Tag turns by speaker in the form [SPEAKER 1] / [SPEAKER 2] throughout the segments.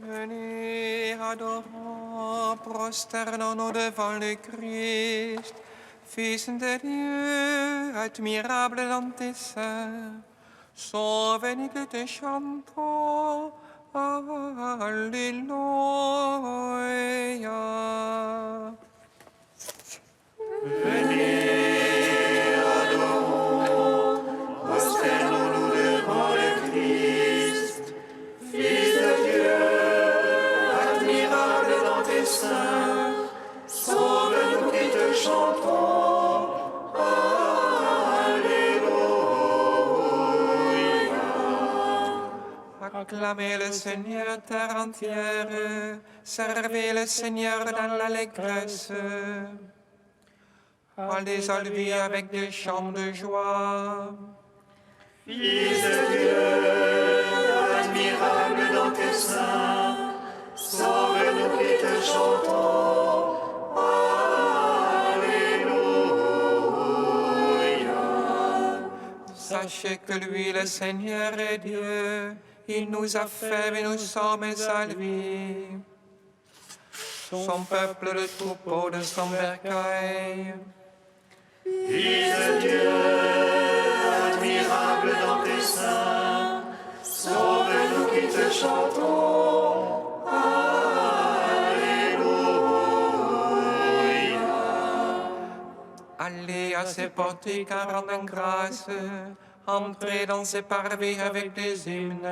[SPEAKER 1] Venez, adorons, prosternons-nous devant le Christ, Fils de Dieu, admirable dans tes seins. Sauve-nous que te chantons, Alléluia.
[SPEAKER 2] Venez, adorons, prosternons-nous devant le Christ, Fils de Dieu, admirable dans tes seins. Sauve-nous qui te chantons, Alléluia.
[SPEAKER 1] Acclamez le Seigneur terre entière, servez le Seigneur dans l'allégresse. Allez à lui avec des chants de joie.
[SPEAKER 2] Fils de Dieu, admirable dans tes seins, sauve-nous qui te chantons, Alléluia.
[SPEAKER 1] Sachez que lui, le Seigneur, est Dieu. Il nous a fait et nous sommes à lui. Son peuple, le troupeau de son bercail.
[SPEAKER 2] Fils de Dieu, admirable dans tes seins, sauve-nous qui te chantons, Alléluia.
[SPEAKER 1] Allez à ses portiques en rendant grâce. Entrez dans ses parvis avec des hymnes.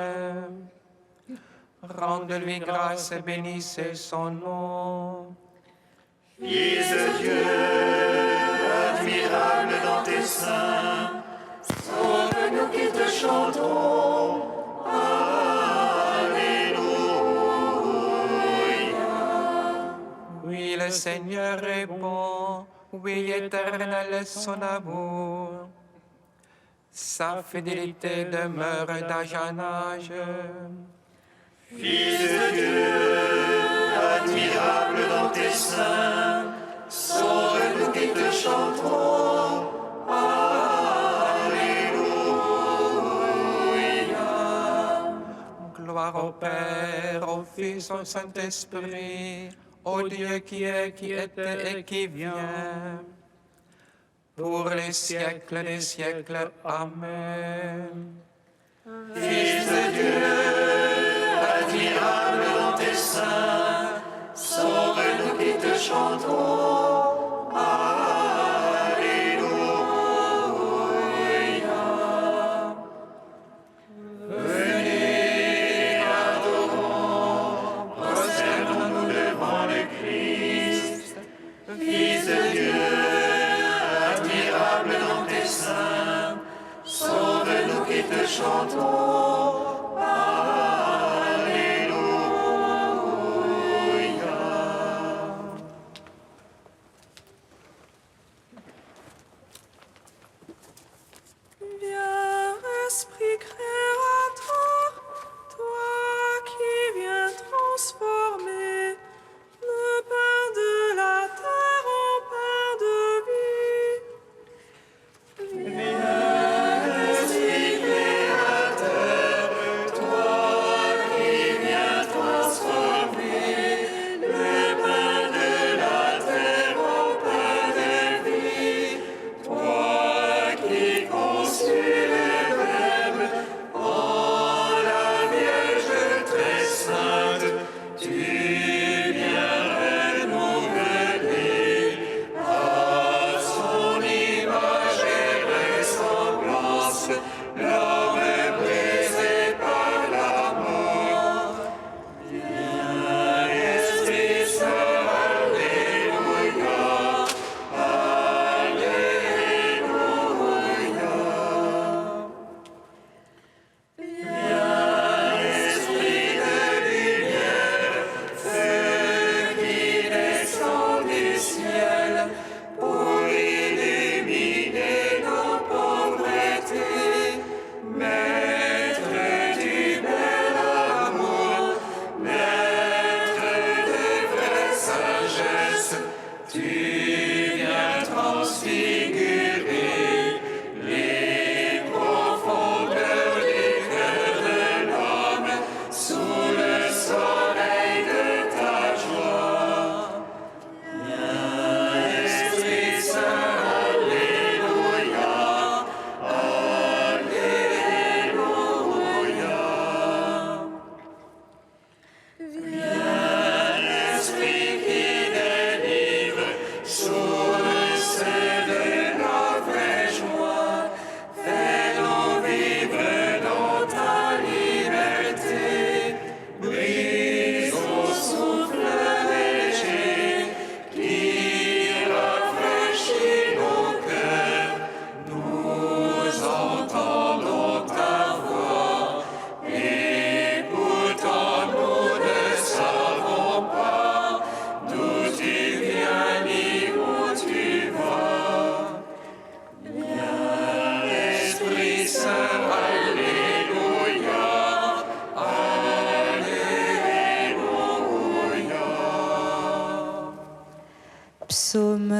[SPEAKER 1] Rendez-lui grâce et bénissez son nom.
[SPEAKER 2] Fils de Dieu, admirable dans tes seins, sauve-nous qui te chantons, Alléluia.
[SPEAKER 1] Oui, le Seigneur est bon. Oui, éternel est son amour. Sa fidélité demeure d'âge en âge.
[SPEAKER 2] Fils de Dieu, admirable dans tes seins, sauve-nous qui te chantons, Alléluia.
[SPEAKER 1] Gloire au Père, au Fils, au Saint-Esprit, au Dieu qui est, qui était et qui vient, pour les siècles des siècles. Amen.
[SPEAKER 2] Fils de Dieu, admirable dans tes seins, sauve-nous qui te chantons, Alléluia. Venez, adorons, prosternons-nous devant le Christ, Fils de Dieu, admirable dans tes seins, sauve-nous qui te chantons,
[SPEAKER 3] Viens, Esprit créateur, toi qui viens transformer le pain de la terre en pain de vie.
[SPEAKER 2] Esprit créateur,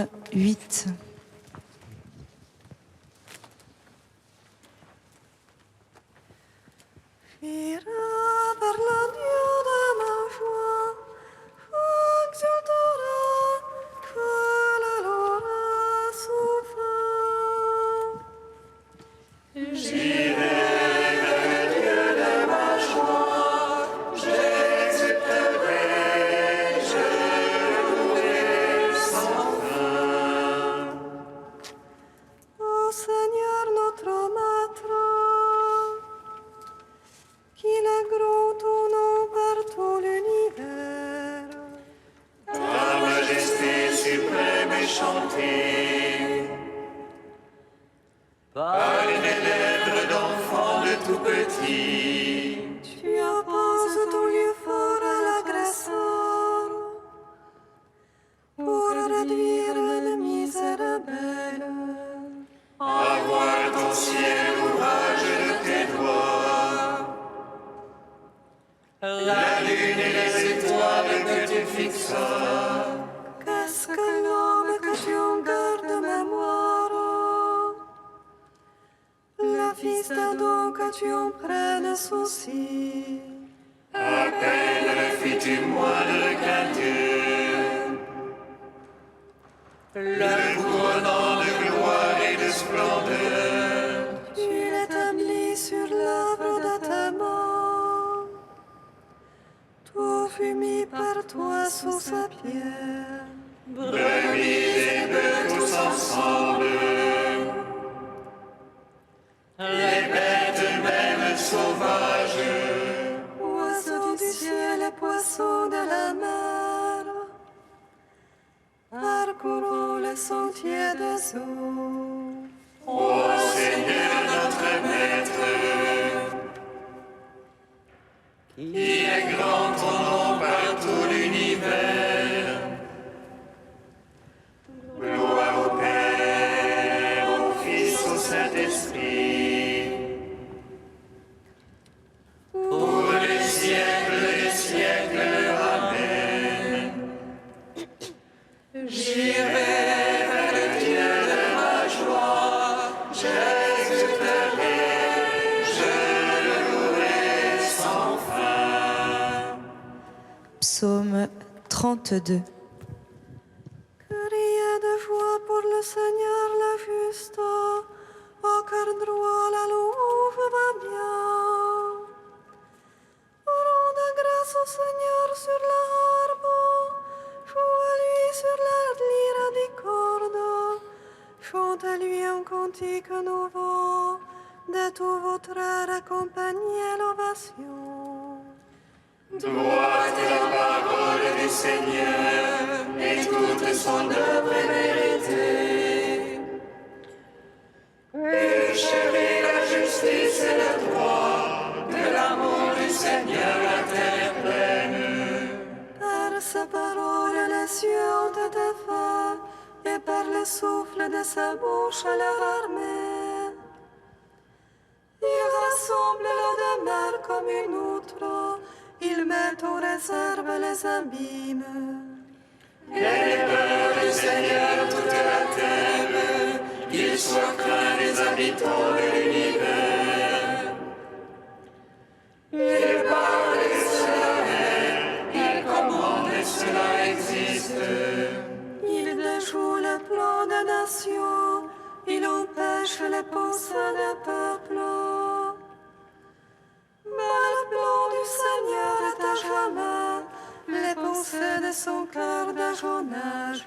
[SPEAKER 4] Psaume 8.
[SPEAKER 3] Ira vers le Dieu de ma joie, exultera, que la lora souffre.
[SPEAKER 2] J'irai vers le Dieu de ma joie, j'exulterai, je louerai sans fin.
[SPEAKER 3] Ô Seigneur notre Maître, qu'il est gros ton nom par tout l'univers.
[SPEAKER 2] Ta majesté suprême est chantée par les lèvres d'enfants de tout petit.
[SPEAKER 3] Tu opposes ton lieu fort à l'agresseur pour réduire le misérable.
[SPEAKER 2] À voir ton ciel, ouvrage de tes doigts, la lune et les étoiles que tu fixas.
[SPEAKER 3] Qu'est-ce que l'homme que tu en gardes mémoire, le fils d'Adam que tu en prennes souci.
[SPEAKER 2] À peine le fis-tu moindre qu'un Dieu, le couronnant de gloire et de splendeur.
[SPEAKER 3] Tu l'établis sur l'œuvre de tes mains. Tout fut mis par toi sous sa pierre.
[SPEAKER 2] Brebis et bœufs tous ensemble, les bêtes même sauvages,
[SPEAKER 3] Oiseaux du ciel et poissons de la mer, parcourons les sentiers des eaux.
[SPEAKER 2] ô Seigneur notre Maître, qui est grand ton nom par tout l'univers. Gloire au Père, au Fils, au Saint-Esprit, pour les siècles des siècles. Amen. J'irai vers le Dieu de ma joie, j'exulterai, je le louerai sans fin.
[SPEAKER 4] Psaume 32.
[SPEAKER 3] Criez de joie pour le Seigneur le juste, au cœur droit la louve va bien. Rendez grâce au Seigneur sur la harpe, jouez-lui sur la lyre des cordes, chantez-lui un cantique nouveau, de tout votre œur accompagnez l'ovation.
[SPEAKER 2] Droite est la parole du Seigneur, et toute son œuvre est méritée. Et chérit la justice et le droit, de l'amour du Seigneur la terre est pleine.
[SPEAKER 3] Par sa parole, les cieux ont été faits, et par le souffle de sa bouche, leur armée. Il rassemble la demeure comme une outre, il met en réserve les abîmes.
[SPEAKER 2] Qu'elle ait peur du Seigneur toute la terre, qu'il soit craint des habitants de l'univers. Il parle et cela est, il commande et cela existe.
[SPEAKER 3] Il déjoue le plan des nations, il empêche les pensées des peuples. Mais le plan du Seigneur est à jamais, les pensées de son cœur d'âge en âge.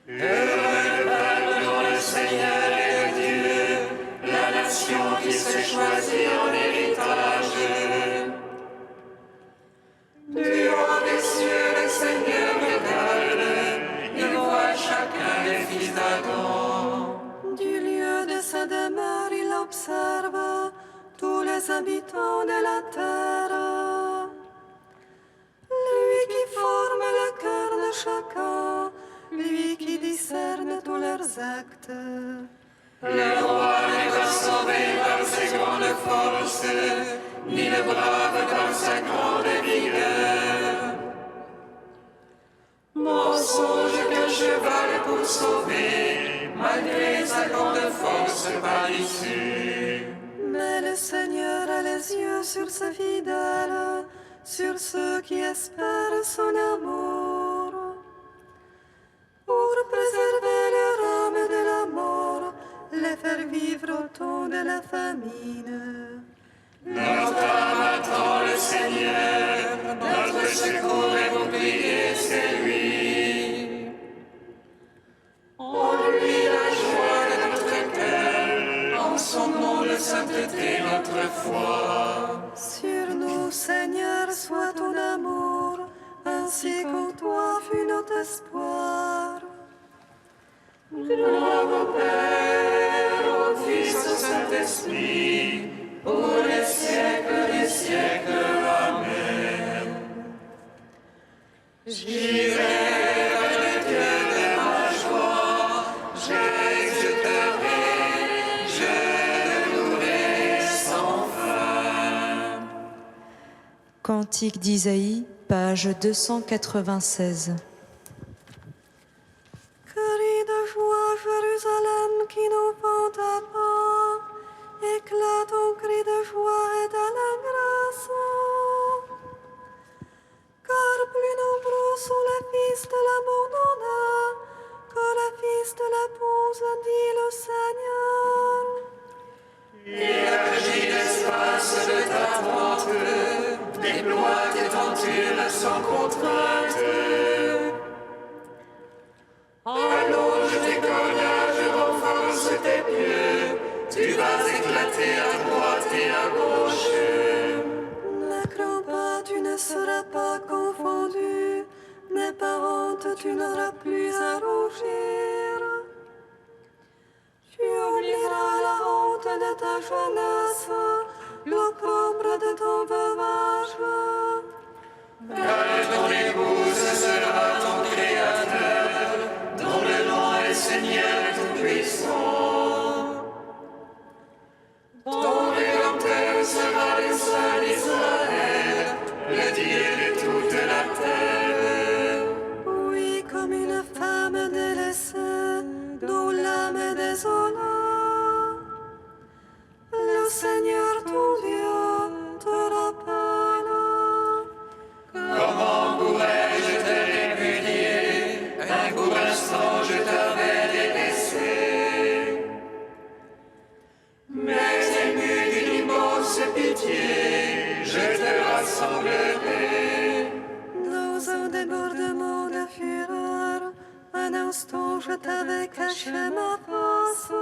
[SPEAKER 2] Heureux le peuple dont le Seigneur est le Dieu, la nation qui s'est choisie en héritage. Du haut des cieux, le Seigneur regarde, il voit chacun des fils d'Adam.
[SPEAKER 3] Du lieu de sa demeure, il observe tous les habitants de la terre. Lui qui forme le cœur de chacun, lui qui discerne tous leurs actes.
[SPEAKER 2] Le roi n'est pas sauvé par ses grandes forces, ni le brave par sa grande vigueur. Mon
[SPEAKER 1] songe qu'un cheval pour sauver, malgré sa grande force, par l'issue.
[SPEAKER 3] Mais le Seigneur a les yeux sur ses fidèles, sur ceux qui espèrent son amour. Pour préserver leur âme de la mort, les faire vivre au temps de la famine.
[SPEAKER 2] Notre âme attend le Seigneur, notre secours et bouclier, c'est lui.
[SPEAKER 1] En lui la joie de notre cœur, en son nom de sainteté notre foi.
[SPEAKER 3] Sur nous, Seigneur, soit ton amour, ainsi qu'en toi fut notre espoir.
[SPEAKER 1] Gloire au Père, au Fils, au Saint-Esprit, pour les siècles des siècles. Amen. J'irai vers le Dieu de ma joie, j'exulterai, je le louerai sans fin.
[SPEAKER 4] Cantique d'Isaïe, page 296.
[SPEAKER 3] Crie de joie, Jérusalem, qui nous vend ta part. Éclate en cri de joie et d'allégresse. Car plus nombreux sont les fils de l'abandonnée que les fils de l'épouse, dit le Seigneur.
[SPEAKER 1] Élargis l'espace de ta tente, déploie tes tentures sans contrainte. Allonge tes cordages, renforce tes pieux, tu vas éclater à droite et à gauche.
[SPEAKER 3] Ne crains pas, tu ne seras pas confondu. N'aie pas honte, tu n'auras plus à rougir. Tu oublieras la honte de ta jeunesse, l'opprobre de ton veuvage.
[SPEAKER 1] Car ton épouse sera ton créateur, dont le nom est Seigneur Tout-Puissant. Ton Rédempteur sera le Saint d'Israël, le Dieu de toute la terre.
[SPEAKER 3] Oui, comme une femme délaissée, dont l'âme est désolée. Le Seigneur ton Dieu te rappelle.
[SPEAKER 1] Comment pourrais-je te répudier? Un court instant je t'avais délaissé. Mais ému d'une immense pitié, je te rassemblerai.
[SPEAKER 3] Dans un débordement de fureur, un instant je t'avais caché ma face.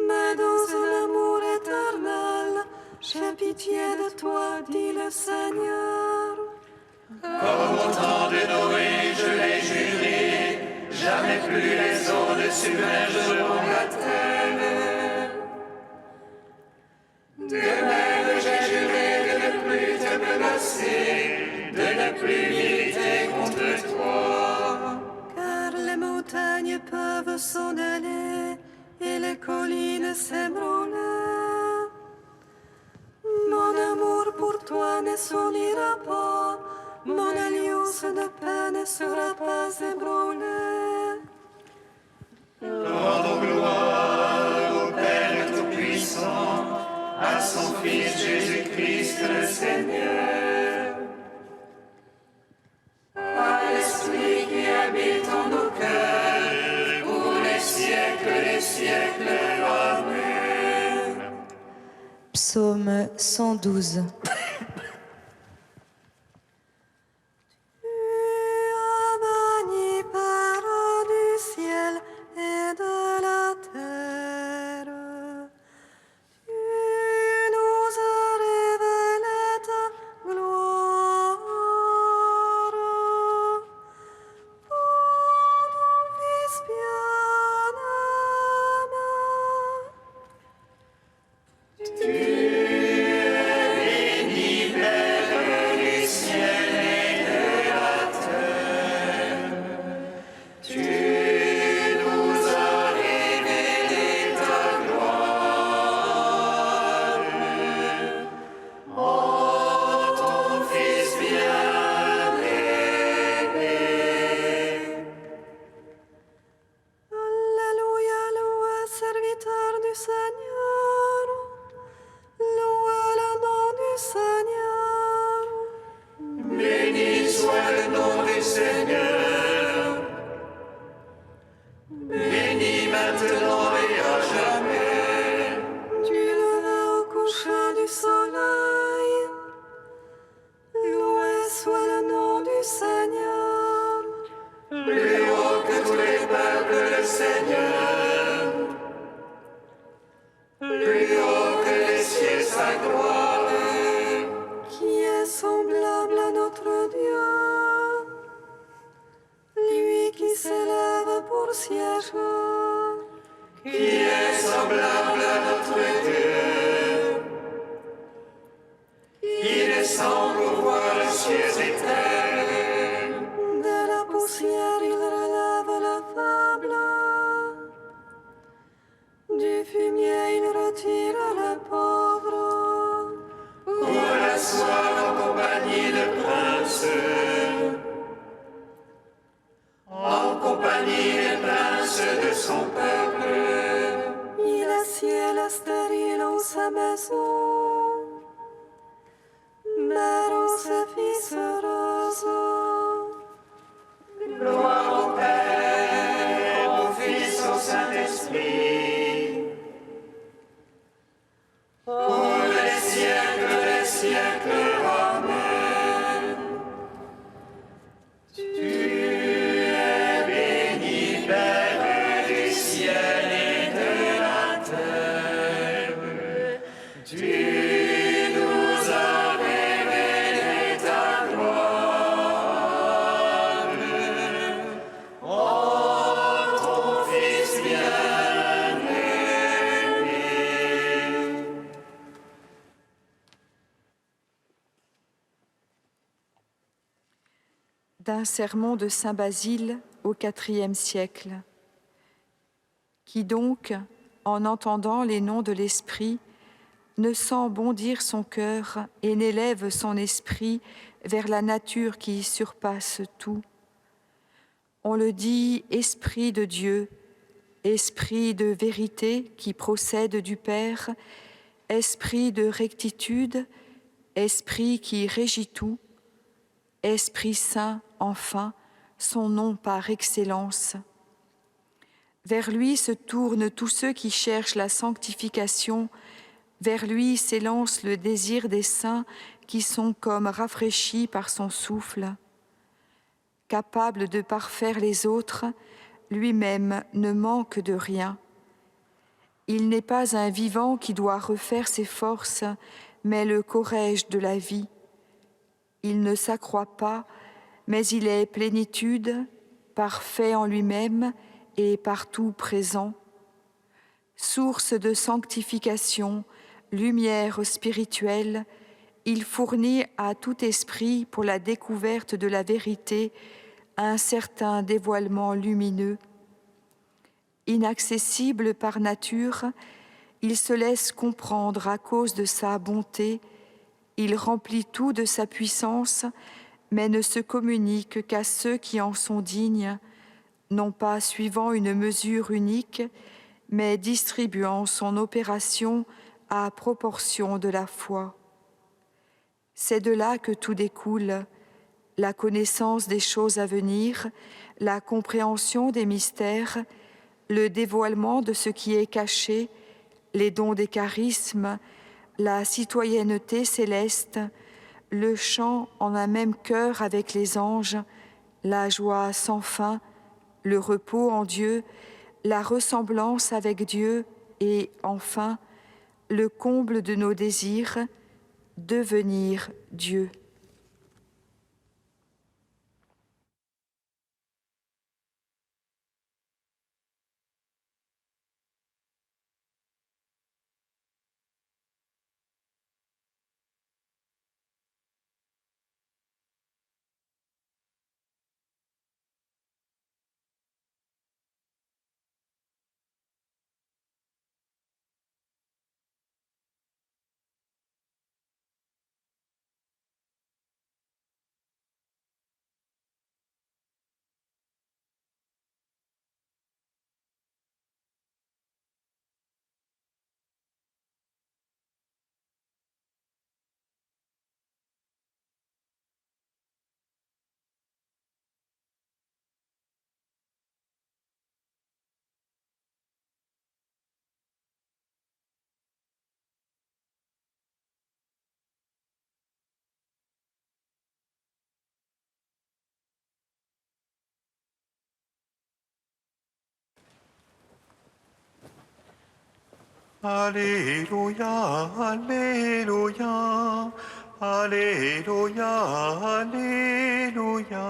[SPEAKER 3] Mais dans un amour éternel, j'ai pitié de toi, dit le Seigneur.
[SPEAKER 1] Comme au temps de Noé, je l'ai juré, jamais plus les eaux ne submergeront la terre. De même, j'ai juré de ne plus te menacer, de ne plus militer contre toi.
[SPEAKER 3] Car les montagnes peuvent s'en aller et les collines s'ébranler. Mon amour pour toi ne s'en ira pas, mon alliance de paix ne sera pas ébranlée.
[SPEAKER 2] Rendons gloire au Père Tout-Puissant, à son Fils Jésus-Christ le Seigneur.
[SPEAKER 1] À l'Esprit qui habite en nos cœurs, pour les siècles des siècles. Amen.
[SPEAKER 4] Psaume 112.
[SPEAKER 3] Tu as banni par du ciel et de la terre. Tu nous as révélé ta gloire. Pour ton Fils bien-aimé.
[SPEAKER 1] Tu es
[SPEAKER 2] sa gloire.
[SPEAKER 3] qui est semblable à notre Dieu, lui qui s'élève pour siège,
[SPEAKER 2] Qui est semblable à notre Dieu. Il descend pour voir les cieux et terre.
[SPEAKER 3] de la poussière il relève le faible, du fumier il retire le pauvre.
[SPEAKER 2] Pour l'asseoir en compagnie de princes. En compagnie des princes de son peuple.
[SPEAKER 3] Il assied la stérile en sa maison, mère en ses fils heureuse.
[SPEAKER 2] Gloire au Père, au Fils, au Saint-Esprit. Pour les siècles des siècles. Amen. Tu es béni, Père du ciel et de la terre. Tu nous as révélé ta gloire. En ton Fils bien-aimé.
[SPEAKER 5] D'un sermon de saint Basile au IVe siècle. Qui donc, en entendant les noms de l'Esprit, ne sent bondir son cœur et n'élève son esprit vers la nature qui surpasse tout. On le dit Esprit de Dieu, Esprit de vérité qui procède du Père, Esprit de rectitude, Esprit qui régit tout, Esprit Saint, enfin, son nom par excellence. Vers lui se tournent tous ceux qui cherchent la sanctification, vers lui s'élance le désir des saints qui sont comme rafraîchis par son souffle. Capable de parfaire les autres, lui-même ne manque de rien. Il n'est pas un vivant qui doit refaire ses forces, mais le corrège de la vie. Il ne s'accroît pas, mais il est plénitude, parfait en lui-même et partout présent. Source de sanctification, lumière spirituelle, il fournit à tout esprit pour la découverte de la vérité un certain dévoilement lumineux. Inaccessible par nature, il se laisse comprendre à cause de sa bonté. Il remplit tout de sa puissance, mais ne se communique qu'à ceux qui en sont dignes, non pas suivant une mesure unique, mais distribuant son opération à proportion de la foi. C'est de là que tout découle, la connaissance des choses à venir, la compréhension des mystères, le dévoilement de ce qui est caché, les dons des charismes, la citoyenneté céleste, le chant en un même cœur avec les anges, la joie sans fin, le repos en Dieu, la ressemblance avec Dieu et, enfin, le comble de nos désirs, devenir Dieu.
[SPEAKER 6] Alléluia, Alléluia.
[SPEAKER 2] Alléluia, Alléluia.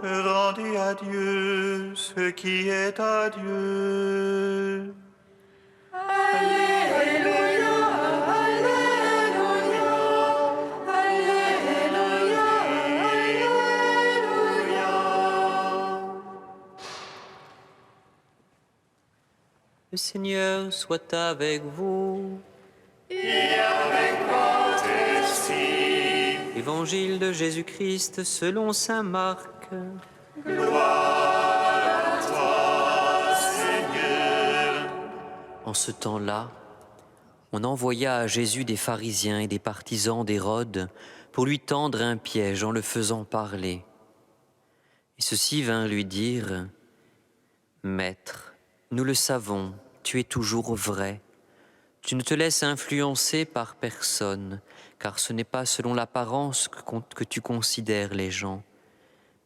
[SPEAKER 2] Rendez à Dieu ce qui est à Dieu.
[SPEAKER 6] Le Seigneur soit avec vous.
[SPEAKER 2] Et avec votre esprit.
[SPEAKER 6] Évangile de Jésus-Christ selon saint Marc.
[SPEAKER 2] Gloire à toi, Seigneur.
[SPEAKER 6] En ce temps-là, on envoya à Jésus des pharisiens et des partisans d'Hérode pour lui tendre un piège en le faisant parler. Et ceux-ci vinrent lui dire : « Maître, nous le savons, tu es toujours vrai. Tu ne te laisses influencer par personne, car ce n'est pas selon l'apparence que tu considères les gens,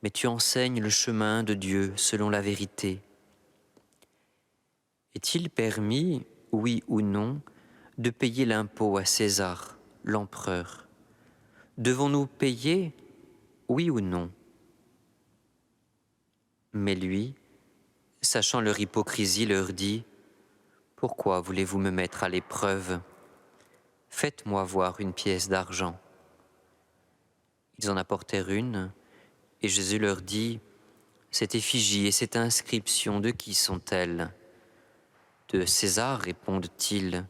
[SPEAKER 6] mais tu enseignes le chemin de Dieu selon la vérité. Est-il permis, oui ou non, de payer l'impôt à César, l'empereur? Devons-nous payer, oui ou non ?» Mais lui, sachant leur hypocrisie, leur dit : « Pourquoi voulez-vous me mettre à l'épreuve? Faites-moi voir une pièce d'argent. » Ils en apportèrent une, et Jésus leur dit : « Cette effigie et cette inscription, de qui sont-elles ? » « De César, répondent-ils. »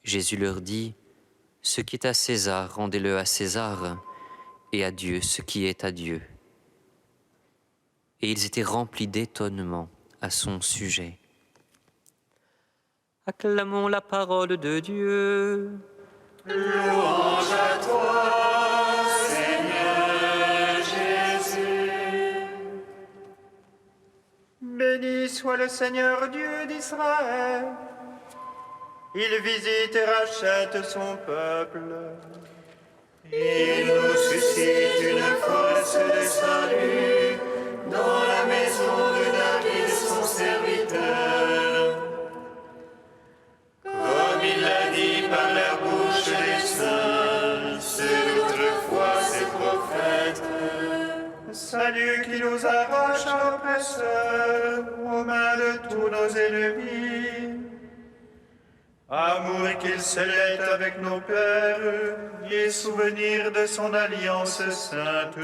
[SPEAKER 6] Jésus leur dit : « Ce qui est à César, rendez-le à César, et à Dieu ce qui est à Dieu. » Et ils étaient remplis d'étonnement à son sujet. Acclamons la parole de Dieu.
[SPEAKER 2] Louange à toi, Seigneur Jésus.
[SPEAKER 7] Béni soit le Seigneur Dieu d'Israël. Il visite et rachète son peuple.
[SPEAKER 2] Il nous suscite une force de salut dans la maison de David, son serviteur. Comme il l'a dit par la bouche des saints, ceux d'autrefois ses prophètes.
[SPEAKER 7] Salut qui nous arrache à l'oppresseur, aux mains de tous nos ennemis. Amour qu'il se lègue avec nos pères, et souvenir de son alliance sainte.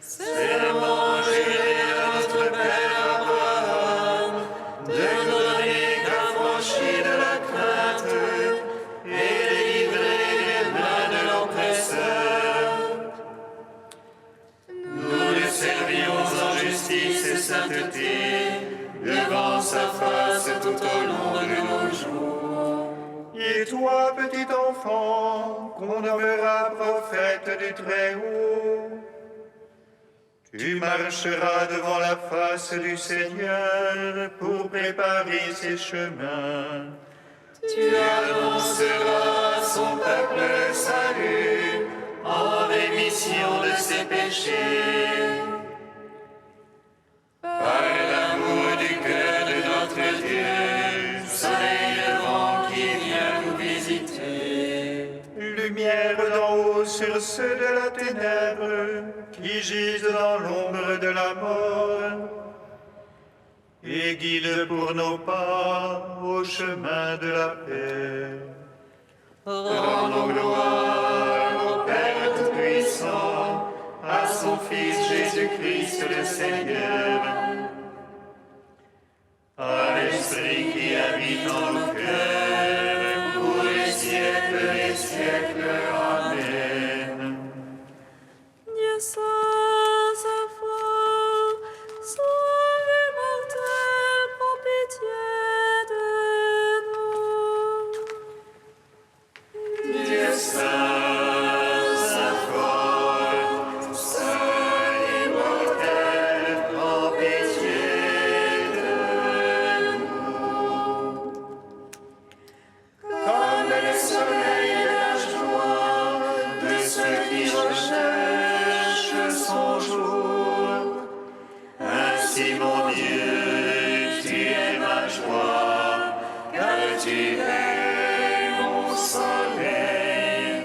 [SPEAKER 2] Serment juré à notre Père Abraham, de nous donner qu'affranchis de la crainte, et délivrer des mains de l'oppresseur. Nous le servions en justice et sainteté, devant sa face tout au long de nos jours.
[SPEAKER 7] Et toi, petit enfant, qu'on nommera prophète du Très-Haut, tu marcheras devant la face du Seigneur pour préparer ses chemins.
[SPEAKER 2] Tu annonceras à son peuple le salut, en rémission de ses péchés. Par l'amour du cœur de notre Dieu, soleil levant qui vient nous visiter.
[SPEAKER 7] Lumière d'en haut sur ceux de la ténèbre, qui gisent dans l'ombre de la mort, et guide pour nos pas au chemin de la paix.
[SPEAKER 2] Rendons gloire au Père Tout-Puissant, à son Fils Jésus-Christ le Seigneur, à l'Esprit qui habite en nos cœurs, pour les siècles des siècles. Amen.
[SPEAKER 3] Dieu sans effort, sois immortel, prends pitié de nous.
[SPEAKER 2] Dieu saint, fort, saint immortel, prends pitié de nous. Comme le soleil et la joie de ceux qui recherchent son Merci mon Dieu, tu es ma joie, car tu es mon soleil.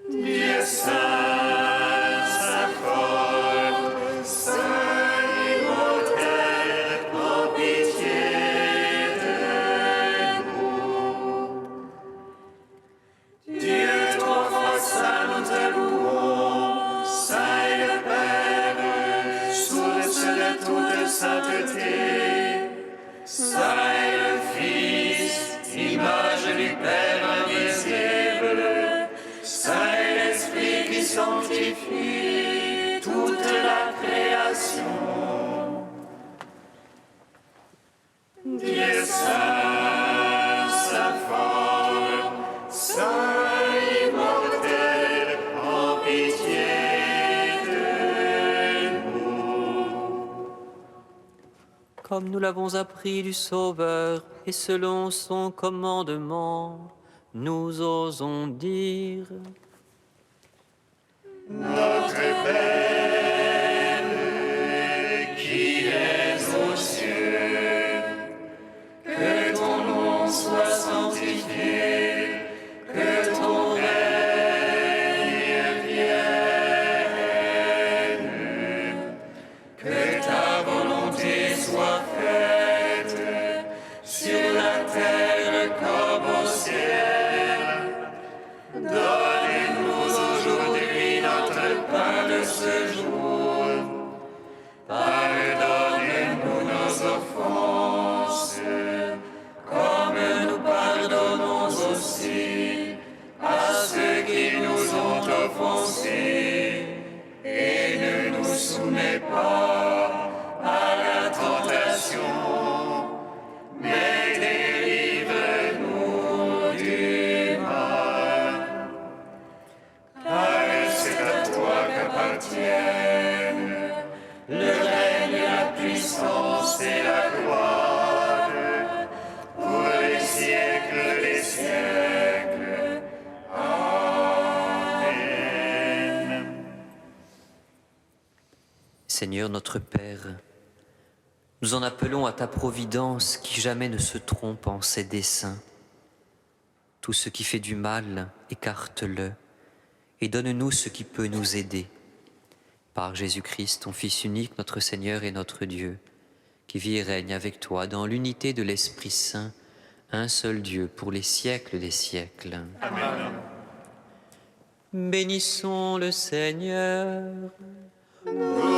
[SPEAKER 2] Dieu saint, saint fort, saint immortel, prends pitié de nous. Dieu trois fois saint, nous te louons, saint est le Père, source de toute sainteté. Saint est le Fils, image du Père invisible. Saint est l'Esprit qui sanctifie toute la création. Dieu saint, saint fort, saint immortel, prends pitié de nous.
[SPEAKER 6] Comme nous l'avons appris du Sauveur, et selon son commandement, nous osons dire:
[SPEAKER 2] Notre Père, qui es aux cieux, que ton nom soit sanctifié, que ton règne vienne, que ta volonté soit faite sur la terre comme au ciel. Donne-nous aujourd'hui notre pain de ce jour. Pardonne-nous nos offenses, comme nous pardonnons aussi à ceux qui nous ont offensés. Et ne nous soumets pas à la tentation, mais délivre-nous du mal. Car c'est à toi qu'appartiennent le règne, la puissance et la gloire pour les siècles des siècles. Amen.
[SPEAKER 6] Seigneur notre Père, nous en appelons à ta providence qui jamais ne se trompe en ses desseins. Tout ce qui fait du mal, écarte-le, et donne-nous ce qui peut nous aider. Par Jésus-Christ, ton Fils unique, notre Seigneur et notre Dieu, qui vit et règne avec toi dans l'unité de l'Esprit Saint, un seul Dieu pour les siècles des siècles.
[SPEAKER 2] Amen.
[SPEAKER 6] Bénissons le Seigneur.
[SPEAKER 2] Nous